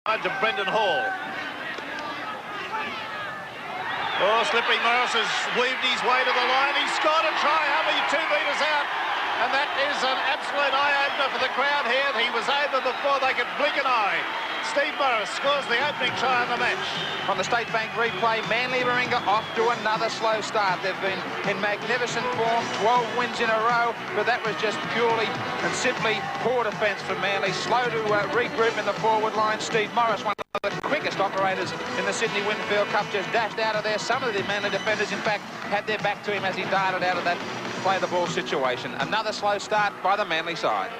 To Brendan Hall. Oh, Slippy Morris has weaved his way to the line. He's scored a try, only 2 metres out. And that is an absolute eye-opener for the crowd here. He was over before they could blink an eye. Steve Morris scores the opening try on the match. On the State Bank replay, Manly Warringah off to another slow start. They've been in magnificent form, 12 wins in a row, but that was just purely and simply poor defence from Manly. Slow to regroup in the forward line. Steve Morris, one of the quickest operators in the Sydney Winfield Cup, just dashed out of there. Some of the Manly defenders, in fact, had their back to him as he darted out of that play-the-ball situation. Another slow start by the Manly side.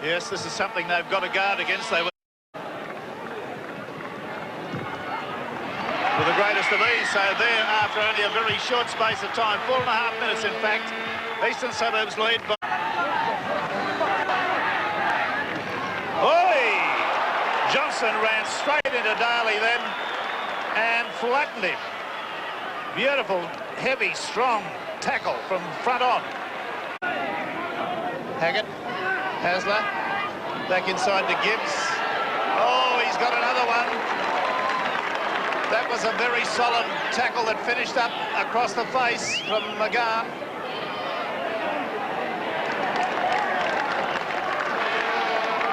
Yes, this is something they've got to guard against. They were with the greatest of ease, so there after only a very short space of time, 4.5 minutes in fact, Eastern Suburbs lead by... Oi! Johnson ran straight into Daly then and flattened him. Beautiful, heavy, strong tackle from front on. Haggett, Hasler, back inside to Gibbs. Oh, he's got another one. That was a very solid tackle that finished up across the face from McGann.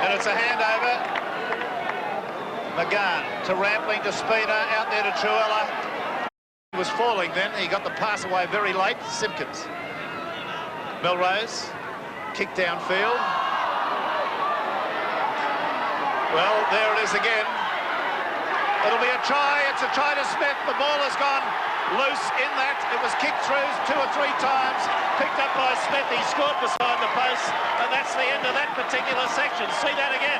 And it's a handover. McGann to Rampling, to Spina, out there to Truella. He was falling then. He got the pass away very late. Simpkins. Melrose, kick downfield. Well, there it is again. It'll be a try. It's a try to Smith. The ball has gone loose in that. It was kicked through 2 or 3 times. Picked up by Smith. He scored beside the post. And that's the end of that particular section. See that again.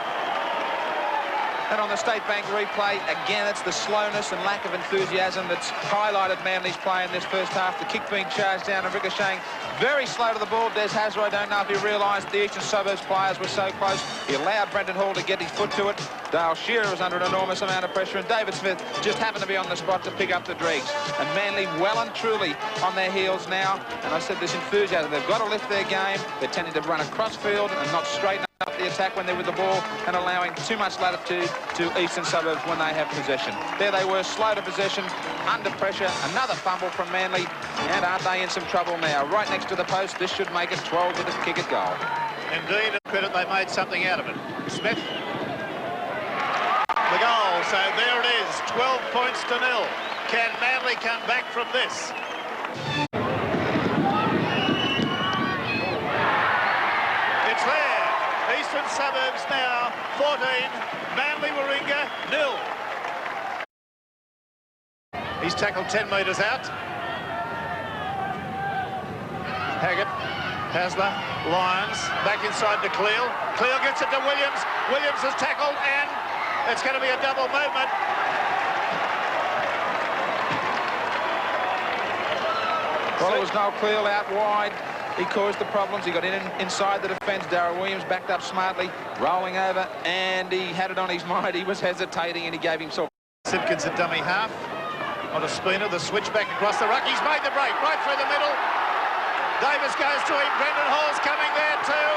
And on the State Bank replay, again, it's the slowness and lack of enthusiasm that's highlighted Manly's play in this first half. The kick being charged down and ricocheting very slow to the ball. Des Hazard, I don't know if he realised the Eastern Suburbs players were so close. He allowed Brendan Hall to get his foot to it. Dale Shearer was under an enormous amount of pressure, and David Smith just happened to be on the spot to pick up the dregs. And Manly well and truly on their heels now. And I said this enthusiasm, they've got to lift their game. They're tending to run across field and not straighten up the attack when they're with the ball, and allowing too much latitude to Eastern Suburbs when they have possession. There they were, slow to possession, under pressure, another fumble from Manly, and aren't they in some trouble now? Right next to the post, this should make it 12 with a kick at goal. Indeed, credit they made something out of it. Smith, the goal, so there it is, 12 points to 0. Can Manly come back from this? It's there. Eastern Suburbs now 14, Manly Warringah 0. He's tackled 10 metres out. Haggett, Hasler, Lyons, back inside to Cleal. Cleal gets it to Williams. Williams is tackled and it's going to be a double movement. Well, it was Noel Cleal out wide. He caused the problems. He got inside the defence. Darryl Williams backed up smartly, rolling over, and he had it on his mind. He was hesitating, and he gave himself. Simpkins at dummy half. On a Spina, the switch back across the ruck. He's made the break right through the middle. Davis goes to him. Brendan Hall's coming there too,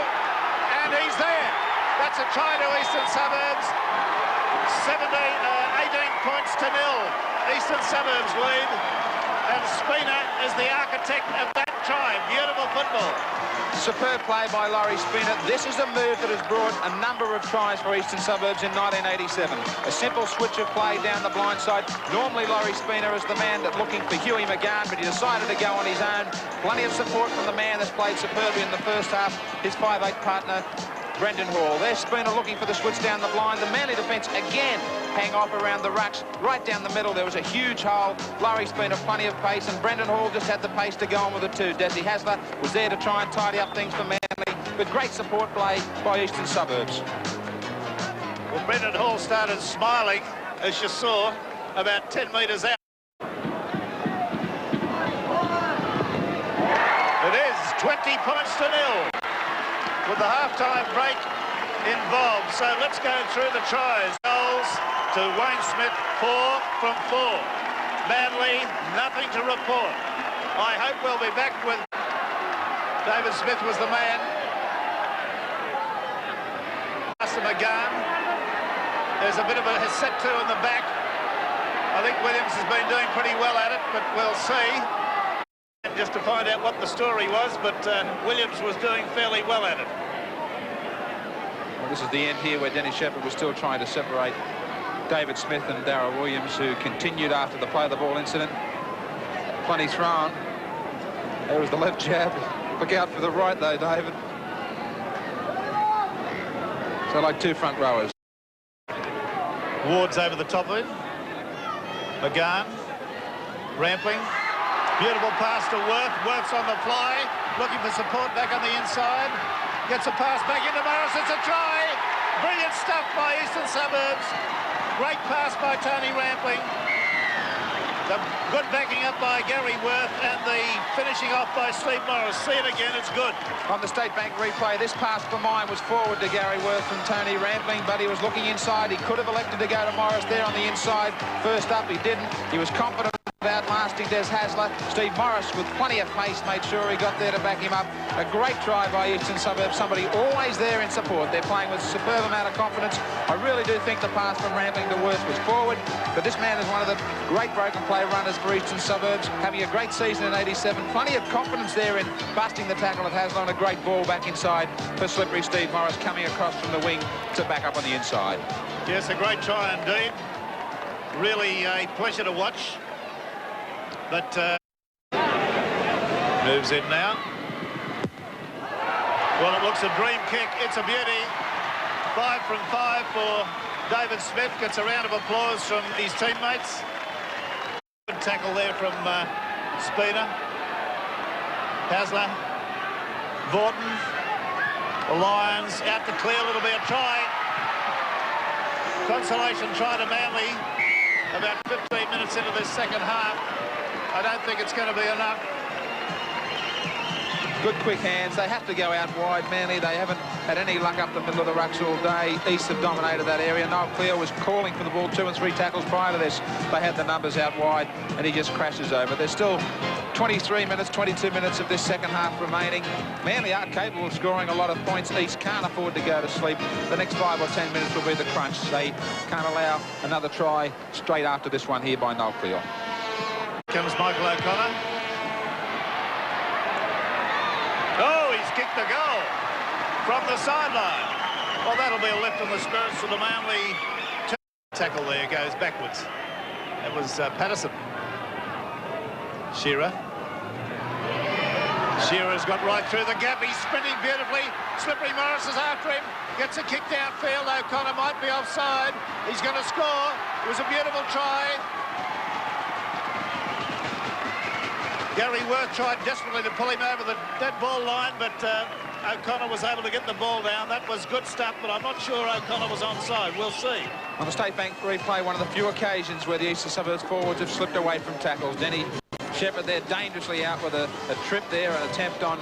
and he's there. That's a try to Eastern Suburbs. 18 points to 0. Eastern Suburbs lead, and Spina is the architect of that try. Beautiful football. Superb play by Laurie Spina. This is a move that has brought a number of tries for Eastern Suburbs in 1987. A simple switch of play down the blind side. Normally Laurie Spina is the man that's looking for Huey McGann, but he decided to go on his own. Plenty of support from the man that's played superbly in the first half, his 5'8" partner, Brendan Hall. There's Spina looking for the switch down the blind. The Manly defence again hang off around the rucks. Right down the middle, there was a huge hole. Laurie Spina, plenty of pace, and Brendan Hall just had the pace to go on with it too. Desi Hasler was there to try and tidy up things for Manly, with great support play by Eastern Suburbs. Well, Brendan Hall started smiling, as you saw, about 10 metres out. It is 20 points to 0. With the half-time break involved. So let's go through the tries. Goals to Wayne Smith, 4 from 4. Manly, nothing to report. I hope we'll be back with... David Smith was the man. Master McGann. There's a bit of a set to in the back. I think Williams has been doing pretty well at it, but we'll see. And just to find out what the story was, but Williams was doing fairly well at it. Well, this is the end here where Denny Shepherd was still trying to separate David Smith and Darryl Williams, who continued after the play of the ball incident. Plenty thrown. There was the left jab. Look out for the right, though, David. So like two front rowers. Ward's over the top of it. McGahn. Rampling. Beautiful pass to Worth. Worth's on the fly. Looking for support back on the inside. Gets a pass back into Morris. It's a try. Brilliant stuff by Eastern Suburbs. Great pass by Tony Rampling. The good backing up by Gary Worth and the finishing off by Steve Morris. See it again, it's good. On the State Bank replay, this pass for mine was forward to Gary Worth from Tony Rampling, but he was looking inside. He could have elected to go to Morris there on the inside. First up, he didn't. He was confident about lasting Des Hasler. Steve Morris, with plenty of pace, made sure he got there to back him up. A great try by Eastern Suburbs. Somebody always there in support. They're playing with a superb amount of confidence. I really do think the pass from Rampling to Worth was forward, but this man is one of the great broken play runners for Eastern Suburbs, having a great season in '87. Plenty of confidence there in busting the tackle of Hasler, and a great ball back inside for slippery Steve Morris coming across from the wing to back up on the inside. Yes, a great try indeed. Really a pleasure to watch. But moves in now. Well, it looks a dream kick. It's a beauty. 5 from 5 for David Smith. Gets a round of applause from his teammates. Good tackle there from Speeder. Hasler. Vaughton. The Lions out to clear. A little bit of try. Consolation try to Manly. About 15 minutes into this second half. I don't think it's going to be enough. Good quick hands. They have to go out wide, Manly. They haven't had any luck up the middle of the rucks all day. East have dominated that area. Noel Cleo was calling for the ball 2 and 3 tackles prior to this. They had the numbers out wide, and he just crashes over. There's still 23 minutes, 22 minutes of this second half remaining. Manly are capable of scoring a lot of points. East can't afford to go to sleep. The next 5 or 10 minutes will be the crunch. They can't allow another try straight after this one here by Noel Cleo. Comes Michael O'Connor. Oh, he's kicked the goal from the sideline. Well, that'll be a lift in the spirits for the Manly tackle there. Goes backwards. That was Patterson. Shearer. Shearer's got right through the gap. He's sprinting beautifully. Slippery Morris is after him. Gets a kick downfield. O'Connor might be offside. He's going to score. It was a beautiful try. Gary Worth tried desperately to pull him over the dead ball line, but O'Connor was able to get the ball down. That was good stuff, but I'm not sure O'Connor was onside. We'll see. On the State Bank replay, one of the few occasions where the Eastern Suburbs forwards have slipped away from tackles. Denny Shepherd there dangerously out with a trip there, an attempt on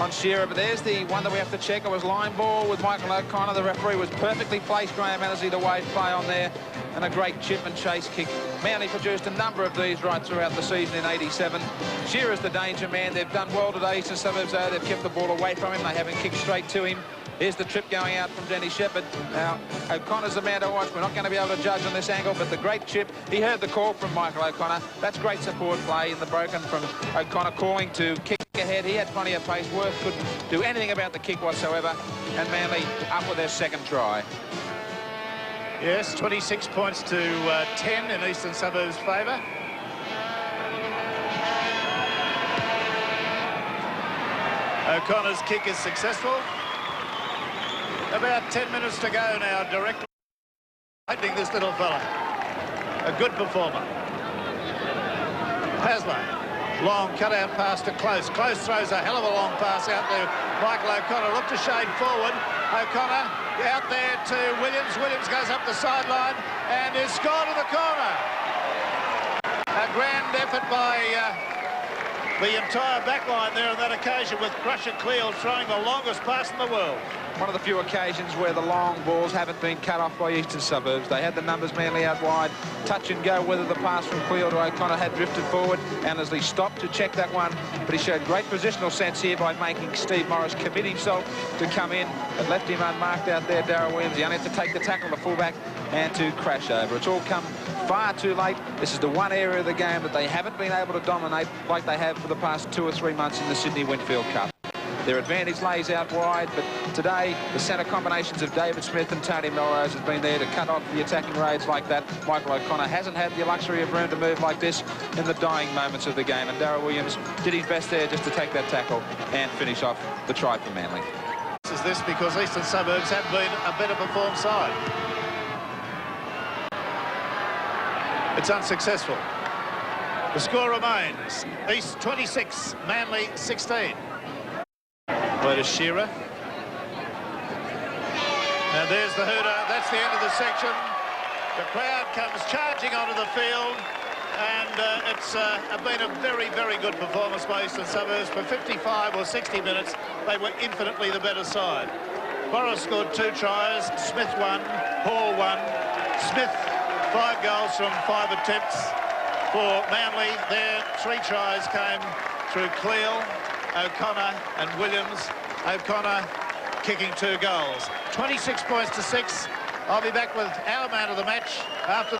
Shearer, but there's the one that we have to check. It was line ball with Michael O'Connor. The referee was perfectly placed, Graham Annesley, the wave play on there, and a great chip and chase kick. Manly produced a number of these right throughout the season in '87. Shearer's the danger man. They've done well today, Eastern Suburbs, though. They've kept the ball away from him. They haven't kicked straight to him. Here's the trip going out from Denny Shepherd. Now, O'Connor's the man to watch. We're not going to be able to judge on this angle, but the great chip. He heard the call from Michael O'Connor. That's great support play in the broken from O'Connor calling to kick ahead. He had plenty of pace. Worth couldn't do anything about the kick whatsoever. And Manly up with their second try. Yes, 26 points to 10 in Eastern Suburbs' favour. O'Connor's kick is successful. About 10 minutes to go now, directly. Lightning this little fella. A good performer. Hasler. Long cut-out pass to Close. Close throws a hell of a long pass out there. Michael O'Connor looked to shade forward. O'Connor out there to Williams. Williams goes up the sideline and is scored in the corner. A grand effort by the entire back line there on that occasion, with Crusher Cleo throwing the longest pass in the world. One of the few occasions where the long balls haven't been cut off by Eastern Suburbs. They had the numbers, Manly out wide. Touch and go, whether the pass from Cleo to O'Connor had drifted forward. Annesley stopped to check that one but he showed great positional sense here by making Steve Morris commit himself to come in. It left him unmarked out there, Darryl Williams. He only had to take the tackle to fullback and to crash over. It's all come far too late. This is the one area of the game that they haven't been able to dominate like they have for the past 2 or 3 months in the Sydney Winfield Cup. Their advantage lays out wide, but today the centre combinations of David Smith and Tony Melrose has been there to cut off the attacking raids like that. Michael O'Connor hasn't had the luxury of room to move like this in the dying moments of the game, and Darryl Williams did his best there just to take that tackle and finish off the try for Manly. Is this because Eastern Suburbs have been a better performed side? It's unsuccessful. The score remains East 26, Manly 16. Play to Shearer. And there's the hooter. That's the end of the section. The crowd comes charging onto the field, and it's been a very, very good performance by Eastern Suburbs. For 55 or 60 minutes, they were infinitely the better side. Boris scored 2 tries, Smith 1, Hall 1. Smith 5 goals from 5 attempts. For Manly, their 3 tries came through Cleal, O'Connor and Williams. O'Connor kicking 2 goals. 26 points to 6. I'll be back with our man of the match after